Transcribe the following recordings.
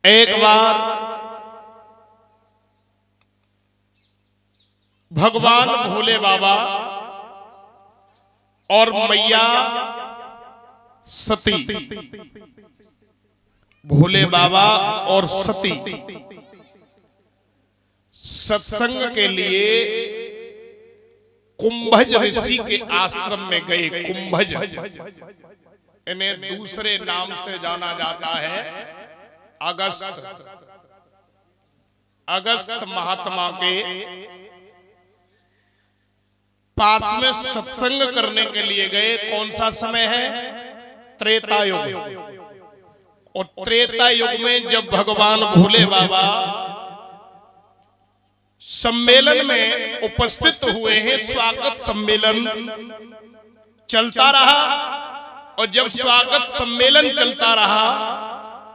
एक बार भगवान भोले बाबा और मैया सती, भोले बाबा और सती सत्संग के लिए कुंभज ऋषि के आश्रम में गए। कुंभज इन्हें दूसरे नाम से जाना जाता है अगस्त। अगस्त महात्मा के पास में सत्संग करने के लिए गए। कौन सा समय है? त्रेता युग। और त्रेता युग में जब भगवान भोले बाबा सम्मेलन में उपस्थित हुए हैं, स्वागत सम्मेलन चलता रहा। और जब स्वागत सम्मेलन चलता रहा,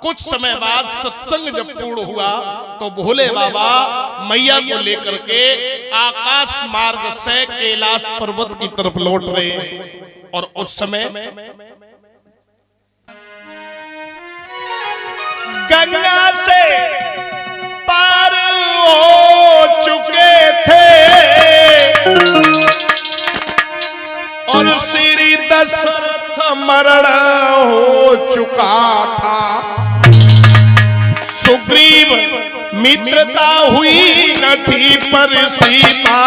कुछ समय बाद सत्संग जब पूर्ण हुआ तो भोले बाबा मैया को लेकर के आकाश मार्ग से कैलाश पर्वत की तरफ लौट रहे हैं। और उस समय गंगा से पार हो चुके थे और श्री दशरथ मरण हो चुका था। सुग्रीव मित्रता हुई न थी पर सीता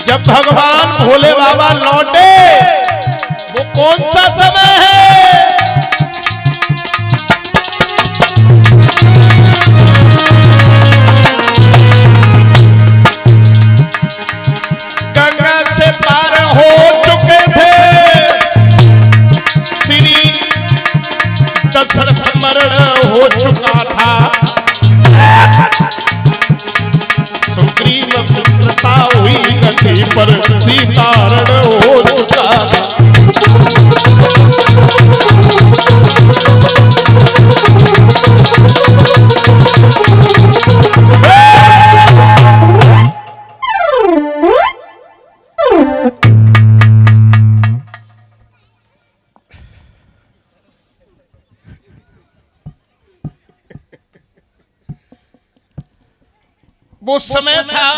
जब भगवान भोले बाबा लौटे, वो कौन सा समय है? गंगा से पार हो चुके थे, श्री दशरथ मरण हो चुका था। सुग्रीव मित्रता हुई नथी पर सीता रण हो चुका था। वो समय था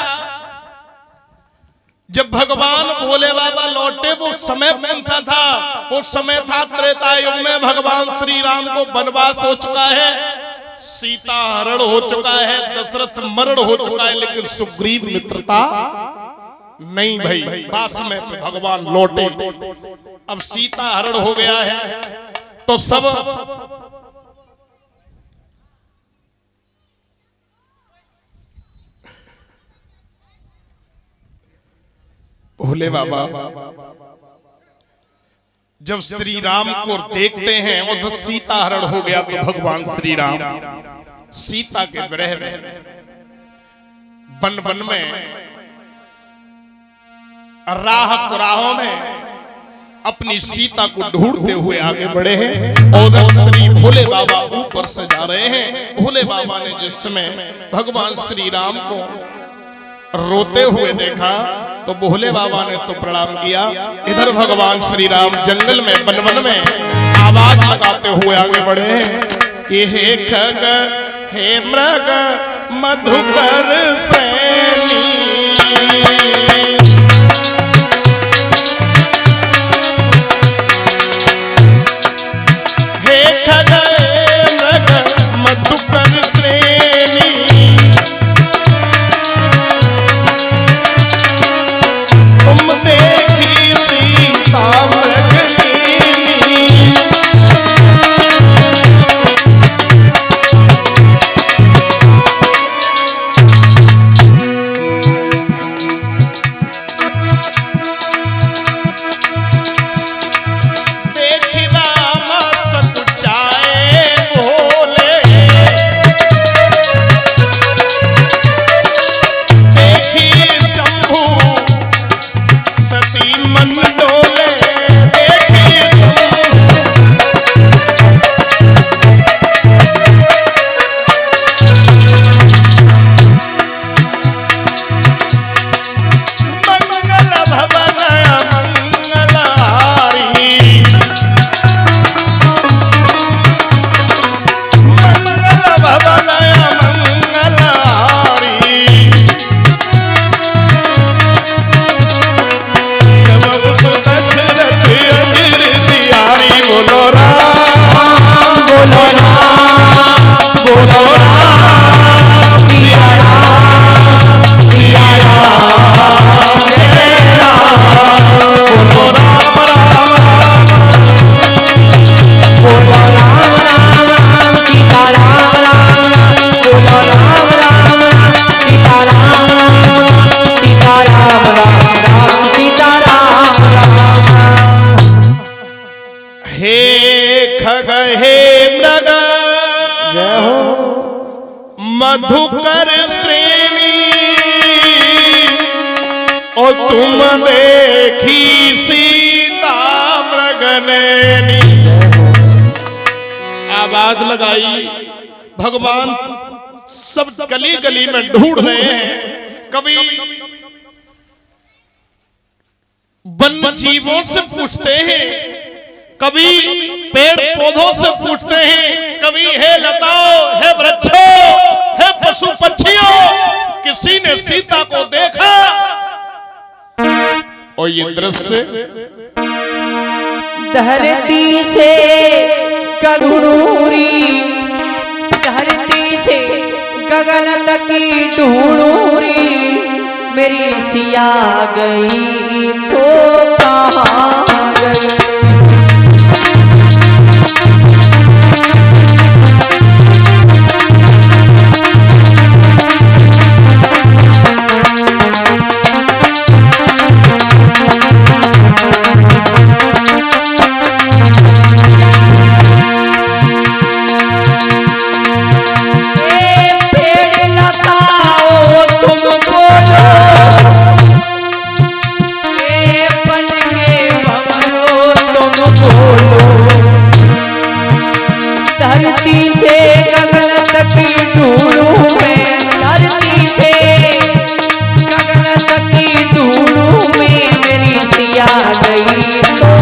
जब भगवान भोले बाबा लौटे। वो समय कौन सा था? वो समय था त्रेता युग में। भगवान श्री राम को वनवास हो चुका है, सीता हरण हो चुका है, दशरथ मरण हो चुका है, लेकिन सुग्रीव मित्रता नहीं भाई। पास में भगवान लौटे, अब सीता हरण हो गया है तो सब भोले बाबा जब श्री राम को देखते हैं और तो सीता हरण हो गया, तो भगवान श्री राम सीता के विरह में वन वन में राह कुराहों में अपनी सीता को ढूंढते हुए आगे बढ़े हैं। और श्री भोले बाबा ऊपर से जा रहे हैं। भोले बाबा ने जिस समय भगवान श्री राम को रोते हुए देखा तो भोले बाबा ने तो प्रणाम किया। इधर भगवान श्री राम जंगल में वन में आवाज लगाते हुए आगे बढ़े कि हे खग हे मृग मधुकर सैनी, हे खग मृग मधुकर श्रेणी, तुम देखी सीता मृगनी, मधुकर श्रेणी और तुम देखी सीता मृगनैनी। आवाज लगाई, भगवान सब गली गली में ढूंढ रहे हैं। कभी वन्य जीवों से पूछते हैं, कभी पेड़ पौधों से पूछते हैं, कभी हे लताओं, हे वृक्षों, हे पशु पक्षियों, किसी ने सीता को देखा? और ये दृश्य धरती से गगनूरी, धरती से गगन तक की ढूंढूरी, मेरी सिया गई तो कहाँ गई? धरती से गगन तक की ढूंढूं मैं, धरती से गगन तक की ढूंढूं मैं, मेरी सिया गई तो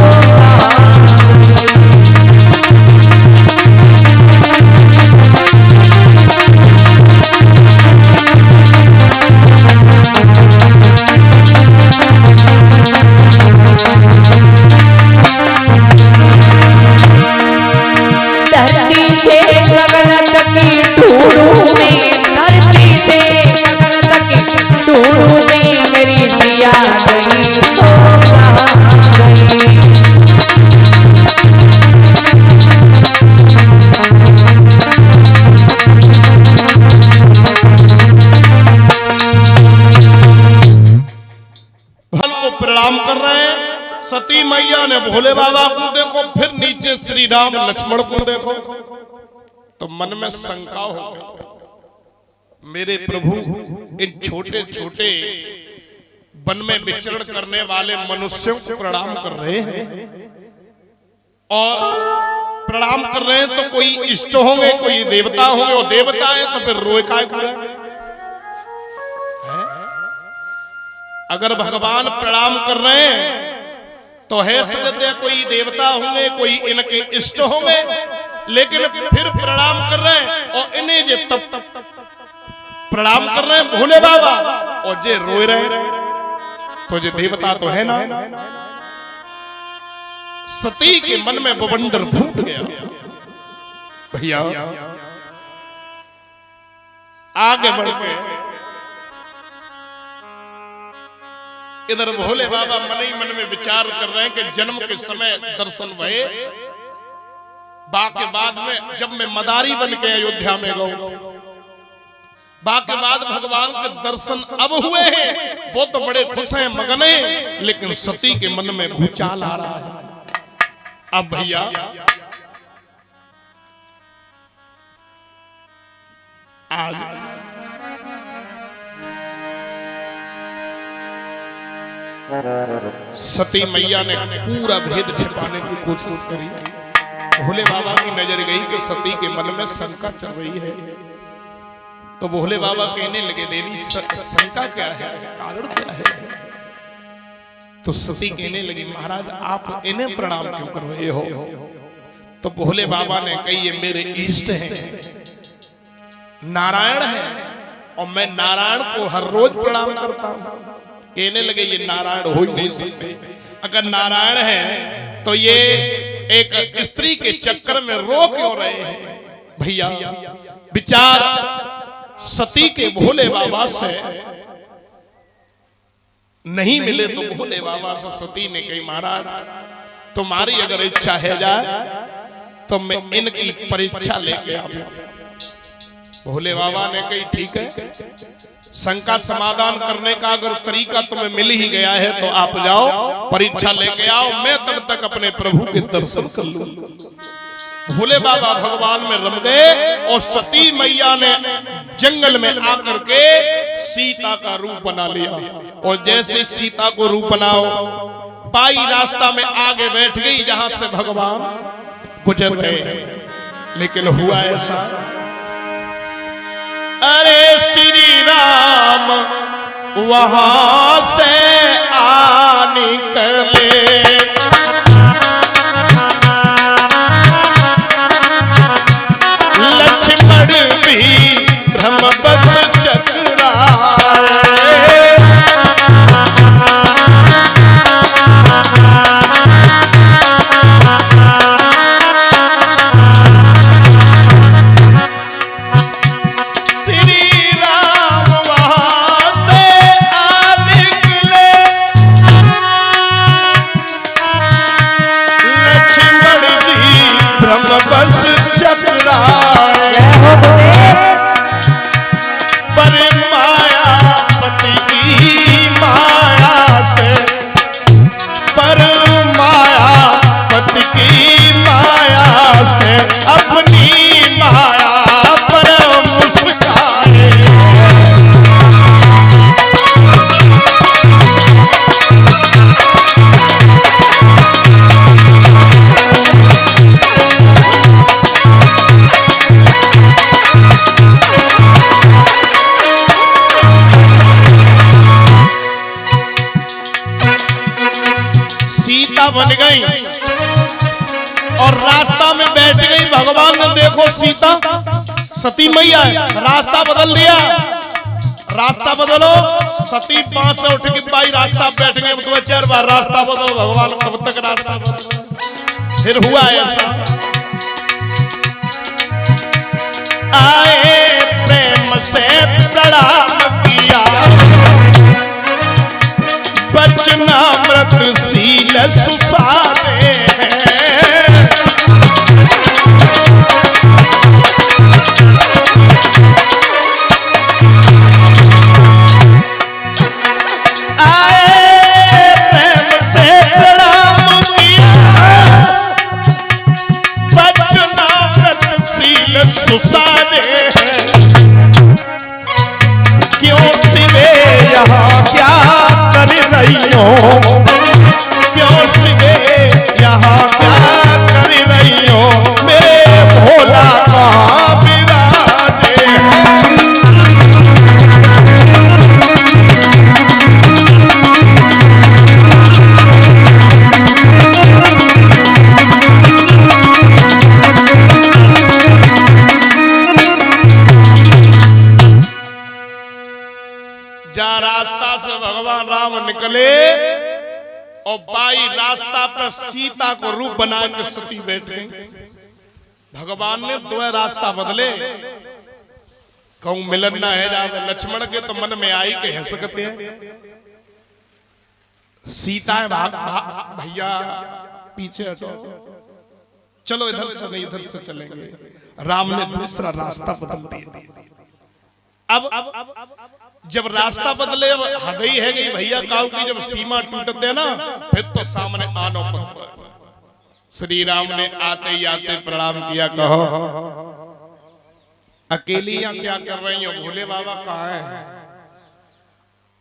सती मैया ने भोले बाबा को देखो, फिर नीचे श्री राम लक्ष्मण को देखो, तो मन में शंका हो गई, मेरे प्रभु इन छोटे छोटे वन में विचरण करने वाले मनुष्यों को प्रणाम कर रहे हैं, और प्रणाम कर रहे हैं तो कोई इष्ट होंगे, कोई देवता होंगे, और देवता है तो फिर रोए काय को? अगर भगवान प्रणाम कर रहे हैं तो है सकते कोई देवता होंगे, कोई इनके इष्ट होंगे, लेकिन फिर प्रणाम कर रहे हैं और इन्हें जे तब प्रणाम कर रहे हैं भोले बाबा, और जे रोए रहे तो जे देवता तो है ना। सती के मन में बवंडर फूट गया। भैया आगे बढ़ के इधर भोले बाबा मन ही मन में विचार कर रहे हैं कि जन्म के समय दर्शन भये, बाके बाद में जब मैं मदारी बन के अयोध्या में गऊ, बाके बाद भगवान के दर्शन अब हुए हैं, वो तो बड़े खुश हैं, मगन हैं, लेकिन सती के मन में भूचाल आ रहा है। अब भैया आज सती मैया ने पूरा भेद छिपाने की कोशिश करी। भोले बाबा की नजर गई कि सती के मन में शंका चल रही है, तो भोले बाबा कहने लगे, देवी शंका क्या है, कारण क्या है? तो सती कहने लगी, महाराज आप इन्हें प्रणाम क्यों कर रहे हो? तो भोले बाबा ने कही, ये मेरे इष्ट हैं, नारायण है, और मैं नारायण को हर रोज प्रणाम करता हूं। कहने लगे, ये नारायण हो ही नहीं सकते, अगर नारायण है तो ये एक स्त्री के चक्कर में रो क्यों रहे हैं? भैया विचार सती के भोले बाबा से नहीं मिले तो भोले बाबा से सती ने कही महाराज तुम्हारी अगर इच्छा है जाए तो मैं इनकी परीक्षा लेके आऊं। भोले बाबा ने कही ठीक है, शंका समाधान करने का अगर तरीका तुम्हें मिल ही गया है तो आप जाओ परीक्षा लेके आओ, मैं तब तक अपने प्रभु के दर्शन कर लूं। भोले बाबा भगवान में रम गए और सती मैया ने जंगल में आकर के सीता का रूप बना लिया। और जैसे सीता को रूप बनाओ, पाई रास्ता में आगे बैठ गई जहां से भगवान गुजर गए। लेकिन हुआ ऐसा, अरे श्री राम वहां से आ निकले, लक्ष्मण भी भ्रम बस चकराए। बस चकराए पर माया पति की माया से, पर माया पति की माया से अपनी माया पर मुस्काए। बन गई और रास्ता में बैठ गई। भगवान ने देखो सीता सती मैया रास्ता बदल दिया, रास्ता बदलो। सती 5 से उठ के भाई रास्ता बैठ गए, 2-4 बार रास्ता बदलो। भगवान कब तक रास्ता बदलो। फिर हुआ ऐसा, आए प्रेम से प्रणाम किया, वचनामृत शील सुसारे हैं। आए प्रेम से प्रणाम किया, वचनामृत शील सुसारे हैं। क्यों सिवे यहाँ क्या कर रही हो, क्यों सिवे यहाँ क्या कर रही हो, मेरे भोला कहाँ विराजे हैं। जा रास्ता से भगवान राम निकले और बाई रास्ता पर सीता को रूप बना के सती बैठे। भगवान ने 2 रास्ता बदले, कहूं मिलन ना है जावे। लक्ष्मण के तो मन में आई के हंस सकते हैं, सीता है भाग भैया पीछे हटो, चलो इधर से नहीं इधर से चलेंगे। राम ने दूसरा रास्ता बदल दिया। अब जब रास्ता बदले, अब हद ही है गई भैया काऊ की, जब सीमा टूटते ना फिर तो सामने आनो पत्थर। श्री राम ने आते ही आते प्रणाम किया, कहो अकेली यहाँ क्या कर रही हो, भोले बाबा कहाँ है।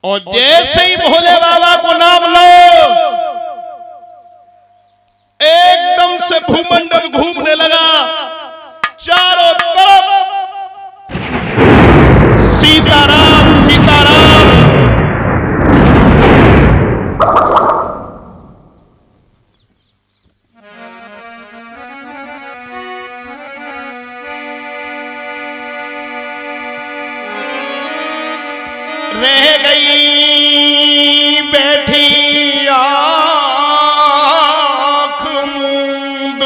और जैसे ही भोले बाबा को नाम लो, एकदम से भूमंडल घूमने लगा, चारों तरफ सीताराम सीताराम। रह गई बैठी आँख मूंद,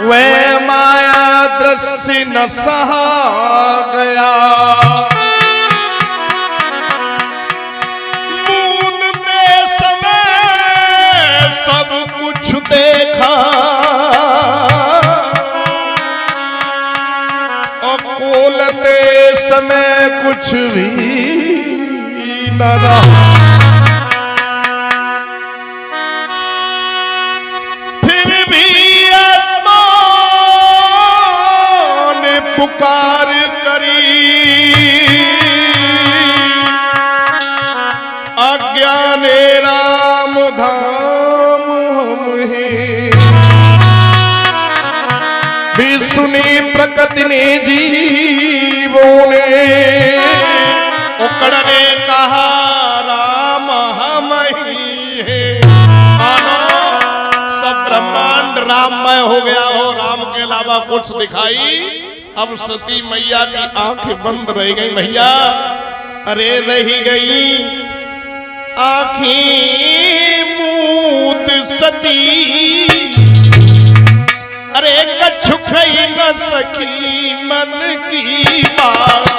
वे माया दृश्य न सहा गया, मूंदते समय सब कुछ देखा, और खोलते समय कुछ भी न रहा। पुकार करी अज्ञाने राम धाम हम हैं, भी सुनी प्रकृति ने जीवों ने, उकड़ ने कहा राम हम ही हैं। मानो सब ब्रह्मांड राममय हो गया हो, राम के अलावा कुछ दिखाई। अब सती मैया की आंखें बंद रह गई भैया, अरे रही गई आंखें मूंद सती, अरे कछु कही न सकी मन की बात।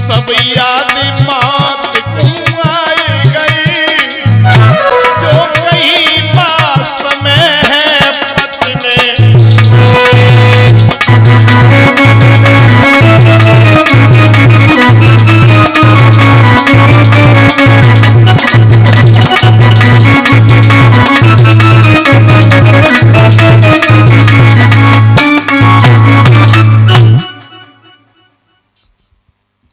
सब याद मात को आए गई, जो कहीं पास में है पति में।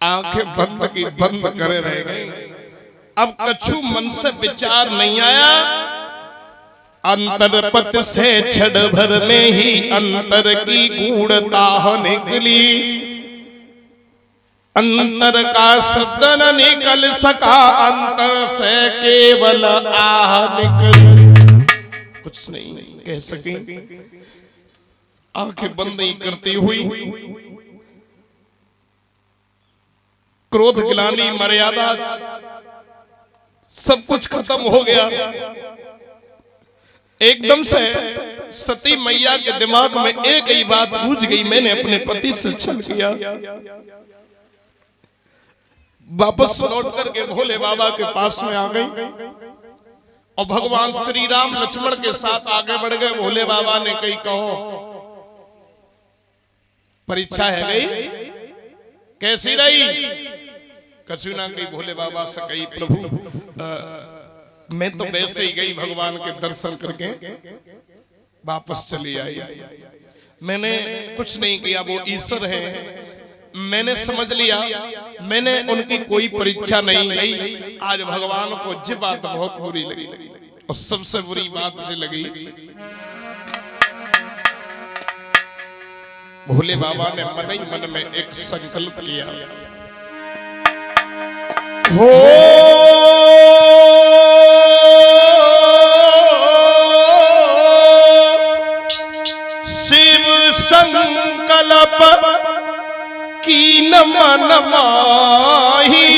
आंखें बंद की बंद करे रह गई। अब कछु मन से विचार नहीं आया, अंतरपत से क्षण भर में ही अंतर की गूढ़ता निकली, अंतर का शब्द न निकल सका, अंतर से केवल आह निकल, कुछ नहीं कह सके। आंखें बंद नहीं करती हुई क्रोध गिलानी मर्यादा सब कुछ खत्म हो गया। एकदम से सती मैया के दिमाग में एक ही बात गूंज गई, मैंने अपने पति से छल किया। वापस लौट करके भोले बाबा के पास में आ गई और भगवान श्री राम लक्ष्मण के साथ आगे बढ़ गए। भोले बाबा ने कही कहो परीक्षा है गई कैसी रही? कछु ना कही भोले बाबा से कही प्रभु मैं तो वैसे ही गई भगवान के दर्शन करके वापस चली आई, मैंने कुछ नहीं किया, वो ईश्वर है, मैंने समझ लिया, मैंने उनकी कोई परीक्षा नहीं ली। आज भगवान को ये बात बहुत बुरी लगी और सबसे बुरी बात मुझे लगी, भोले बाबा ने मन ही मन में एक संकल्प किया, हो शिव संकल्प की न मन माही,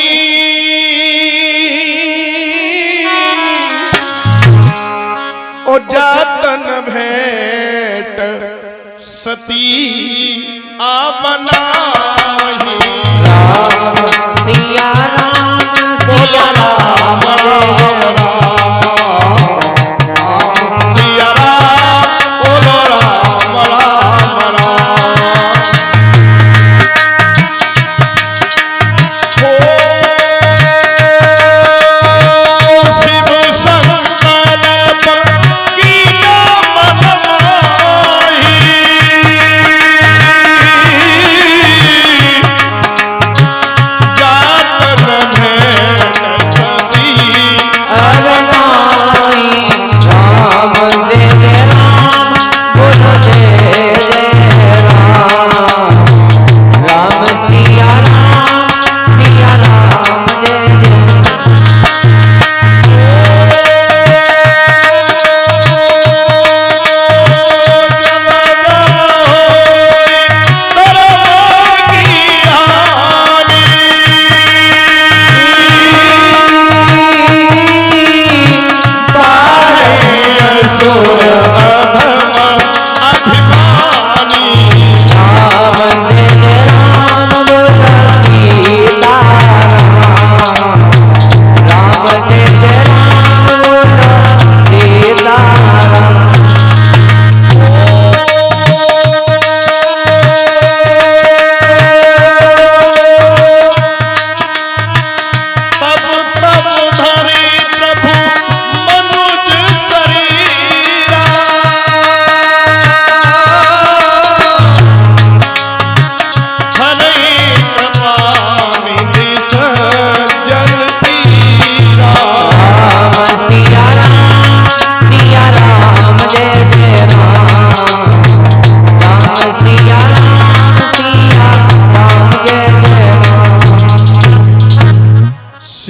ओ जातन भेंट सती आपनाही। सिया राम बोलो राम राम राम सिया राम, बोलो राम राम राम।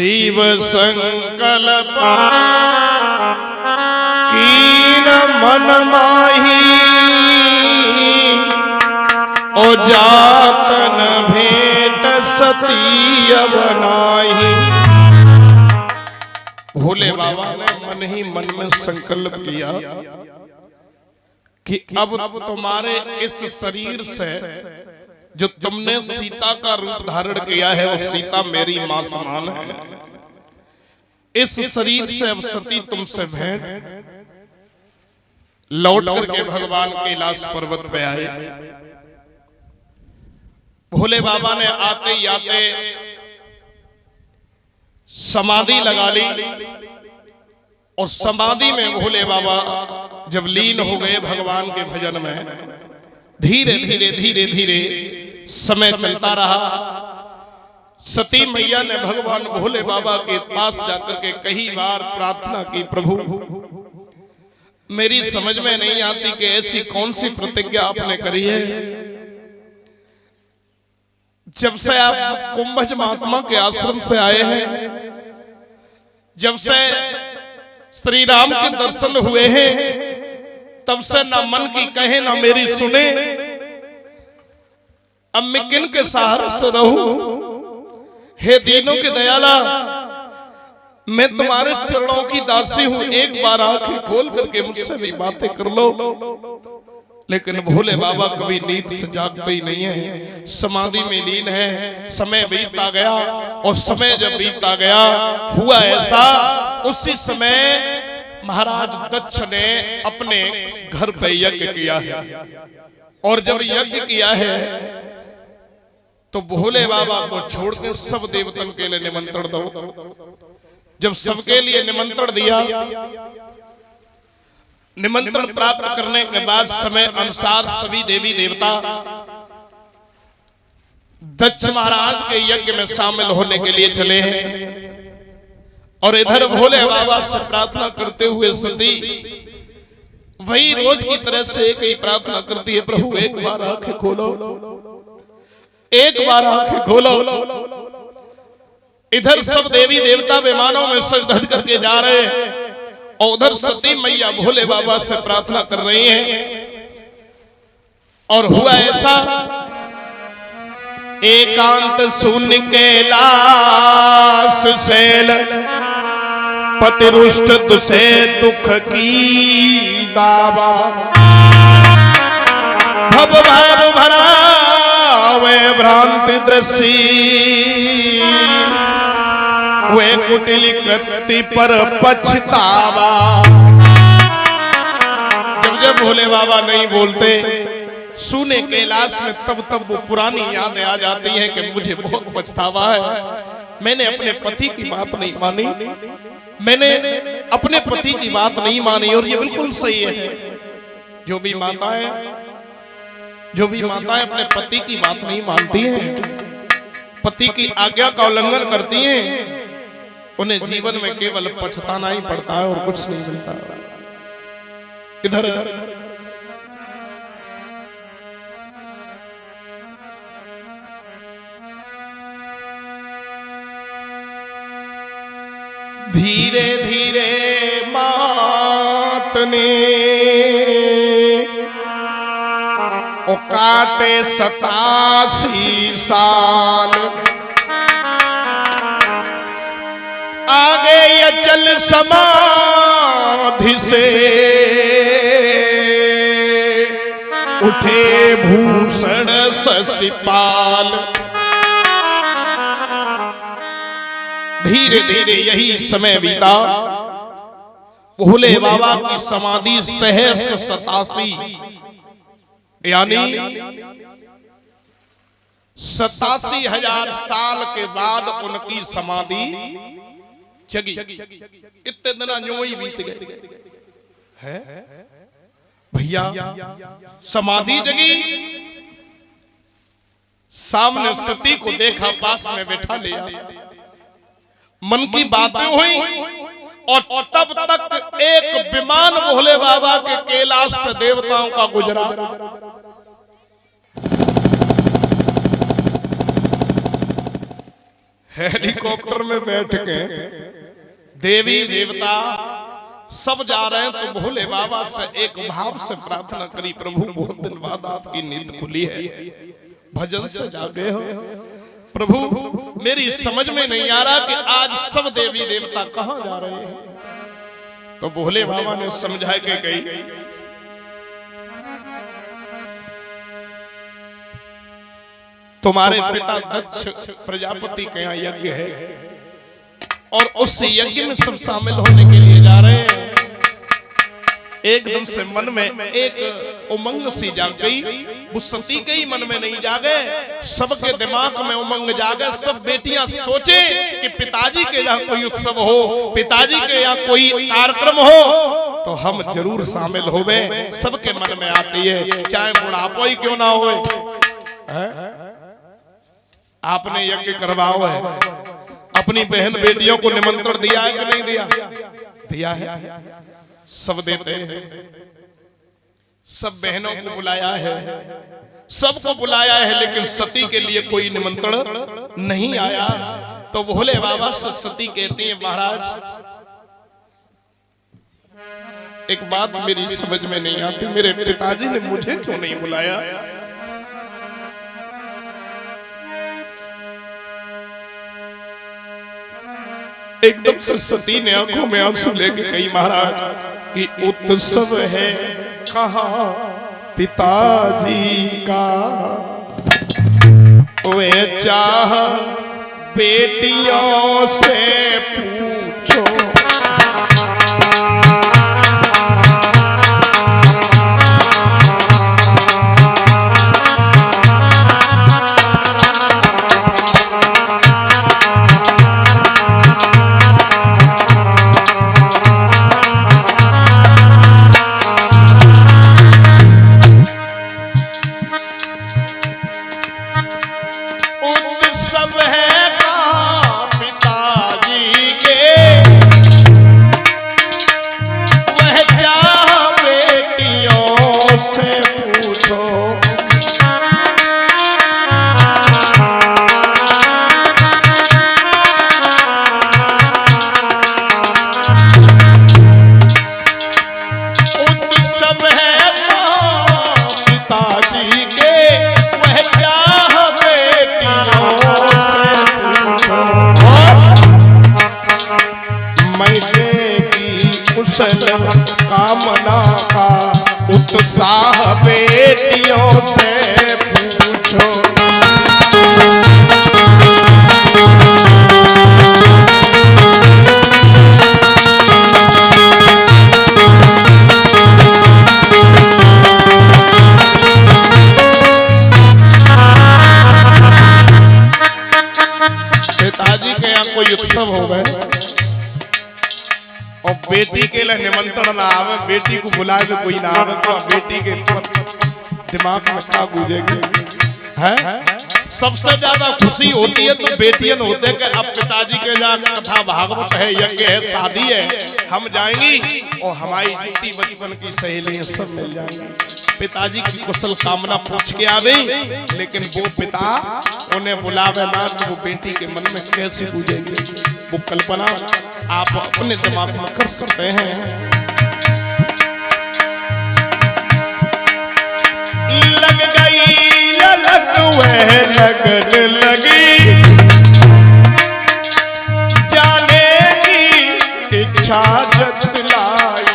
शिव संकल्प कीन मन माही ओ जात न भेंट सती बनाही। भोले बाबा ने मन ही मन में संकल्प किया कि अब तुम्हारे इस शरीर से जो तुमने सीता का रूप धारण किया है वो सीता मेरी मां समान है। इस शरीर से अब सती तुमसे भेंट लौट करके भगवान कैलाश पर्वत पे आए। भोले बाबा ने आते ही आते समाधि लगा ली और समाधि में भोले बाबा जब लीन हो गए भगवान के भजन में, धीरे धीरे धीरे धीरे समय चलता रहा। सती मैया ने भगवान भोले बाबा के पास जाकर के कई बार प्रार्थना की, प्रभु मेरी समझ में नहीं आती कि ऐसी कौन सी प्रतिज्ञा आपने करी है। जब से आप कुंभज महात्मा के आश्रम से आए हैं, जब से श्री राम के दर्शन हुए हैं, तब से ना मन की कहे ना मेरी सुने। अब मैं किन के सहारे से रहूं? हे दीनों के दयाला, मैं तुम्हारे चरणों की दासी हूं, एक बार आंखें खोल करके मुझसे भी बातें कर लो। लेकिन भोले बाबा कभी नींद से जागते ही नहीं है, समाधि में लीन है। समय बीतता गया और समय जब बीतता गया, हुआ ऐसा उसी समय महाराज दक्ष ने अपने घर पे यज्ञ किया है। और जब यज्ञ किया है तो भोले बाबा को छोड़ के सब देवतन के लिए निमंत्रण दो। जब सबके लिए निमंत्रण दिया, निमंत्रण प्राप्त करने के बाद समय अनुसार सभी देवी देवता दक्ष महाराज के यज्ञ में शामिल होने के लिए चले हैं। और इधर भोले बाबा से प्रार्थना करते हुए सती वही रोज की तरह से एक ही प्रार्थना करती है, प्रभु एक बार आंखें खोलो, एक बार आंखें खोलो। इधर सब देवी देवता विमानों में सज धज करके जा रहे हैं और उधर सती मैया भोले बाबा से प्रार्थना कर रही हैं। और हुआ ऐसा, एकांत शून्य कैलाश शैल पतिरुष्ट तुसे दुख की दावा। भव भाव भरा वे भ्रांति दृष्टि, वे कुटिल कृति पर पछतावा। जब जब भोले बाबा नहीं बोलते सुने कैलाश में, तब तब वो पुरानी यादें आ जाती है कि मुझे बहुत पछतावा है, मैंने अपने पति की बात नहीं मानी, मैंने अपने पति की बात नहीं मानी। और ये बिल्कुल सही है, जो भी माताएं अपने पति की बात नहीं मानती हैं, पति की आज्ञा का उल्लंघन करती हैं, उन्हें जीवन में केवल पछताना ही पड़ता है और कुछ नहीं मिलता। इधर धीरे धीरे मात ने ओ काटे 87 साल, आगे ये चल समाधि से उठे भूषण शशिपाल। धीरे धीरे यही समय बीता। भोले बाबा की समाधि सहस्र 87 यानी 87,000 साल के बाद उनकी समाधि जगी। इतने दिन यूं ही बीत गए है भैया। समाधि जगी, सामने सती को देखा, पास में बैठा लिया, मन की बातें हुई। और तब तक एक विमान भोले बाबा के कैलाश से देवताओं का गुजरा। हेलीकॉप्टर में बैठ के देवी देवता सब जा रहे हैं तो भोले बाबा से एक भाव से प्रार्थना करी, प्रभु बहुत दिन बाद आपकी नींद खुली है, भजन से जागे हो प्रभु, मेरी समझ में नहीं आ रहा कि आज सब देवी देवता कहां जा रहे हैं। तो भोले बाबा ने समझा के गई, तुम्हारे पिता दक्ष प्रजापति के यहाँ यज्ञ है और उस यज्ञ में सब शामिल होने के लिए जा रहे हैं। एकदम से मन में एक उमंग सी जाग गई, वो सती के ही मन में नहीं जागे, सबके दिमाग में उमंग जागे। सब बेटियां सोचे कि पिताजी के यहाँ कोई उत्सव हो, पिताजी के यहाँ कोई कार्यक्रम हो तो हम जरूर शामिल होवे। सबके मन में आती है, चाहे बुढ़ापा ही क्यों ना हो। आपने यज्ञ करवाओ है, अपनी बहन बेटियों को निमंत्रण दिया है कि नहीं दिया? दिया है, सब देते हैं, सब बहनों को बुलाया है, सबको बुलाया है, लेकिन सती के लिए कोई निमंत्रण नहीं आया। तो भोले बाबा से सती कहती है, महाराज एक बात मेरी समझ में नहीं आती, मेरे पिताजी ने मुझे क्यों नहीं बुलाया? एकदम से सती ने आंखों में आंसू लेके कही, महाराज कि उत्सव है कहाँ पिताजी का, वे चाह बेटियों से पूछो। कामना का उत्साह बेटियों से पूछो। पिताजी के यहाँ कोई उत्सव हो गए और बेटी के लिए निमंत्रण ना आवे, बेटी को बुलाए तो कोई ना आवे, तो बेटी के दिमाग में क्या गूंजेगी? है सबसे ज्यादा खुशी होती है तो बेटियन होते हैं कि अब पिताजी के यहाँ कथा भागवत है, यज्ञ है, शादी है, हम जाएंगी और हमारी जितनी बचपन की सहेलियां सब मिल जाएंगी। पिताजी की कुशल कामना पूछ के आवे, लेकिन वो पिता उन्हें बुलावे ना तो वो बेटी के मन में कैसे गूंजेगी? वो कल्पना आप अपने दिमाग में कर सकते हैं। लग गई ललक वह लगन लगी, जाने की इच्छा जतलाई।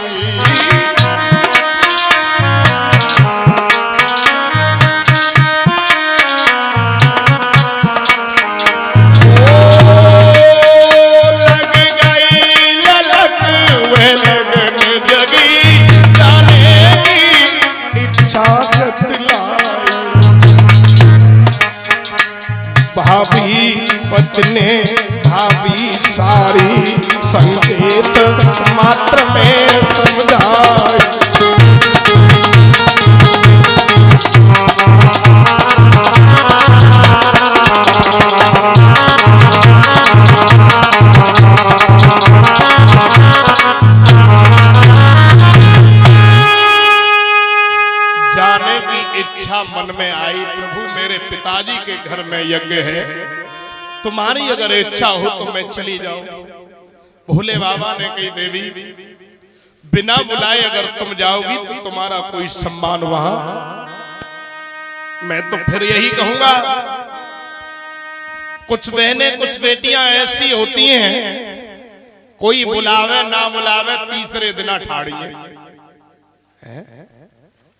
भाभी पत्नी भाभी सारी संकेत मात्र में समझाई। जाने की इच्छा मन में आई, प्रभु मेरे पिताजी के घर में यज्ञ है, तुम्हारी अगर इच्छा हो तो मैं चली जाऊं। भोले बाबा ने कही देवी बिना बुलाए अगर तुम जाओगी तो तुम्हारा कोई सम्मान वहां। मैं तो फिर यही कहूंगा, कुछ बहनें कुछ बेटियां ऐसी होती हैं, कोई बुलावे ना बुलावे तीसरे दिन ठाड़ी है,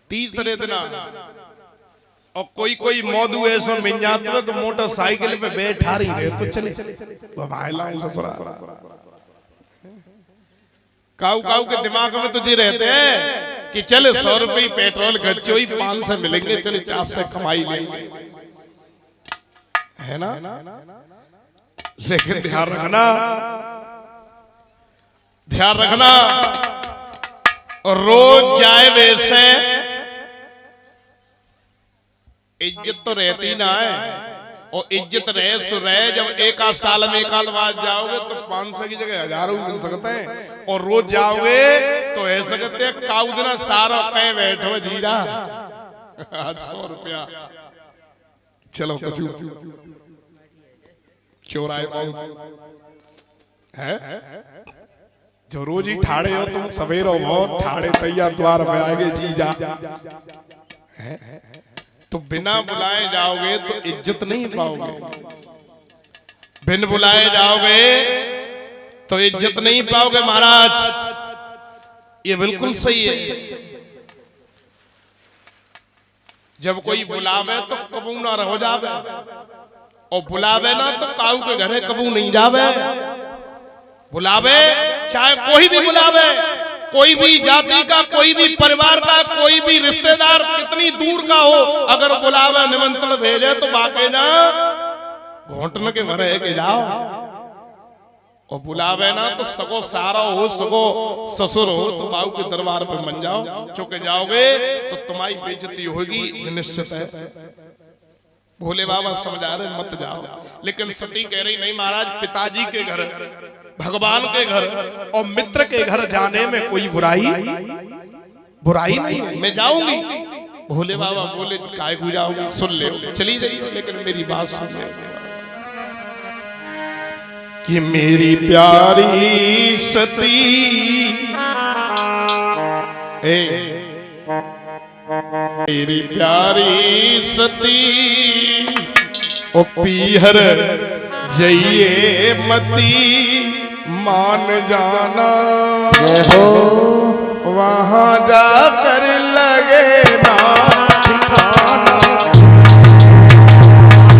तीसरे दिन। और कोई कोई मौदू ऐसा मिल जाता है तो मोटरसाइकिल पे बैठा रही रहे तो चले ससुरा। काऊ काऊ के दिमाग में तो जी रहते हैं कि चल 100 रुपये पेट्रोल खर्चो ही 500 मिलेंगे, चले 400 कमाई लेंगे, है ना। लेकिन ध्यान रखना, ध्यान रखना, और रोज जाए वैसे इज्जत तो रहती ना है। और इज्जत रहे सो रहे, जब एक आध साल में एक आध बार जाओगे तो 500 की जगह 1000 मिल सकते हैं। और रोज जाओगे तो ऐसा कहते हैं काऊ दिन सारा कहीं बैठो जीरा 100 रुपया चलो कुछ क्यों राय है। जो रोज ही ठाड़े हो तुम, सवेरे बहुत ठाड़े तैयार द्वार में आएंगे जीजा, तो बिना बुलाए जाओगे तो इज्जत नहीं पाओगे। बिन बुलाए जाओगे तो इज्जत नहीं पाओगे महाराज, ये बिल्कुल सही है। जब कोई बुलावे तो कबू ना रहो जावे, और बुलावे ना तो काऊ के घरे कबू नहीं जावे। बुलावे चाहे कोई भी बुलावे, कोई भी जाति का, कोई भी परिवार का, कोई भी रिश्तेदार कितनी दूर का हो, अगर बुलावा निमंत्रण भेजे तो बाके ना घोटन के भरे के जाओ। और बुलावे ना तो सगो सारा हो, सगो ससुर हो तो बाबू के दरबार पे मन जाओ। क्योंकि जाओगे तो तुम्हारी बेइज्जती होगी निश्चित है। भोले बाबा समझा रहे मत जाओ, लेकिन सती कह रही नहीं महाराज, पिताजी के घर, भगवान के घर और मित्र के घर जाने में कोई बुराई नहीं, मैं जाऊंगी। भोले बाबा बोले काय को जाओगी, सुन ले, चली जाइए, लेकिन मेरी बात सुन ले कि मेरी प्यारी सती मेरी प्यारी सती ओ पीहर जइए मती मान जाना, वहां जाकर लगे ना ठिकाना।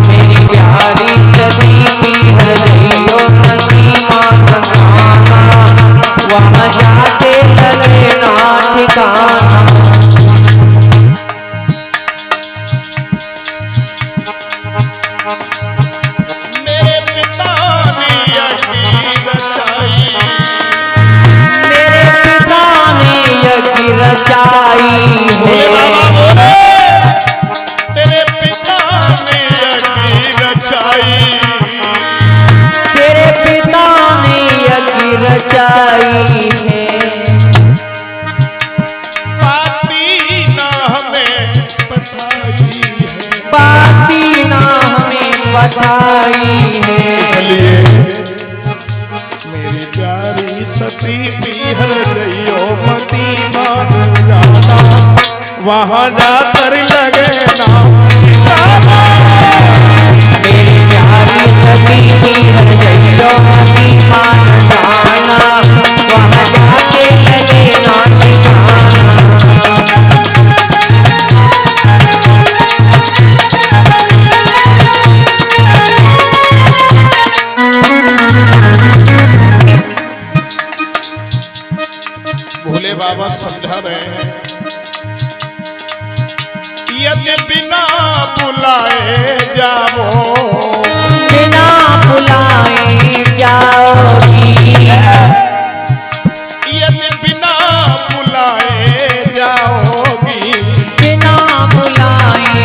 मेरी प्यारी सती पीहर जइयो मती मान जाना, वहां जाके लगे ना ठिकाना। रचाई है तेरे पिता ने यज्ञ रचाई, तेरे पिता ने यज्ञ रचाई है। बाती ना हमें बताई है, बाती ना हमें बताई है। इसलिए मेरी प्यारी सती पीहर जइयो मती मान जाना, वहां जाकर लगे ना ठिकाना। मेरी प्यारी सती पीहर जइयो मती मान जाना, वहां जाके लगे ना ठिकाना। भोले बाबा समझा रहे हैं, यदि बिना बुलाए जाओ, बिना बुलाए जाओगी, यदि बिना बुलाए जाओगी, बिना बुलाए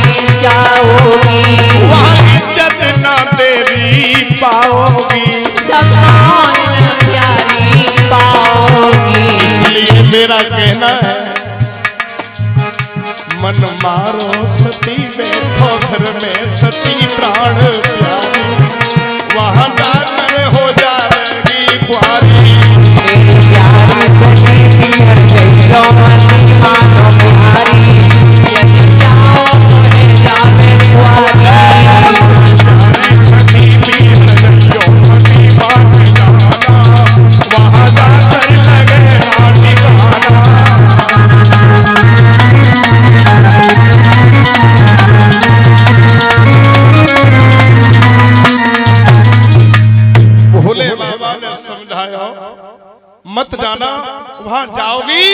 जाओगी, वहाँ इज्जत ना देवी पाओगी, सम्मान प्यारी पाओगी। इसलिए मेरा कहना है मन मारो सती बैठो घर में सती प्राण प्यारी, वहां जाकर हो जाएगी कुआरी। मेरी प्यारी सखी पियर जइयो मती मानो बिहारी, यदि जाओ मोहे जावे कुआरी। सखी पीर जइयो मती मान जाना, वहां जाकर लगेगा ठिकाना। भोले बाबा ने समझाया मत जाना, वहां जाओगी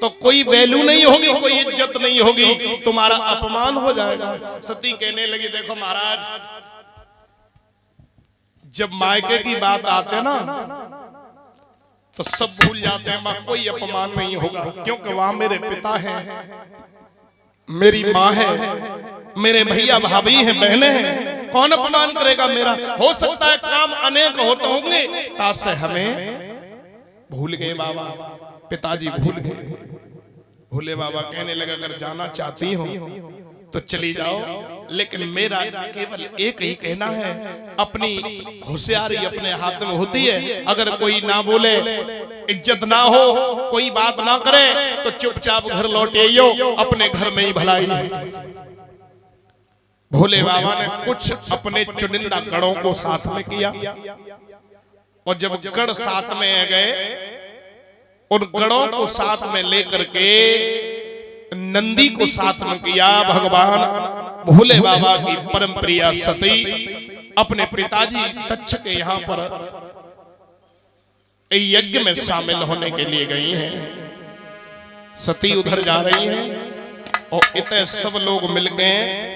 तो कोई वैल्यू नहीं होगी, कोई इज्जत नहीं होगी, तुम्हारा अपमान हो जाएगा। सती कहने लगी देखो महाराज, जब मायके की बात आते ना तो सब भूल जाते हैं, वहां कोई अपमान नहीं होगा, क्योंकि वहां मेरे पिता हैं, मेरी माँ है, मेरे भैया भाभी हैं, बहनें हैं, कौन अपमान करेगा मेरा। हो सकता है काम अनेक होते होंगे, तासे हमें भूल गए बाबा, पिताजी भूल गए। भोले बाबा कहने लगे अगर जाना चाहती हो तो चली जाओ, लेकिन मेरा केवल एक ही कहना है, अपनी होशियारी अपने हाथ में होती है, अगर कोई ना बोले, इज्जत ना हो, कोई बात ना करे तो चुपचाप घर लौट आइयो, अपने घर में ही भलाई है। भोले बाबा ने कुछ अपने चुनिंदा गणों को साथ में किया, और जब गण साथ में गए, उन गणों को साथ में लेकर के नंदी को साथ में किया। भगवान भोले बाबा की परम प्रिया सती अपने पिताजी तक्ष के यहाँ पर यज्ञ में शामिल होने के लिए गई हैं। सती उधर जा रही हैं और इतने सब लोग मिल गए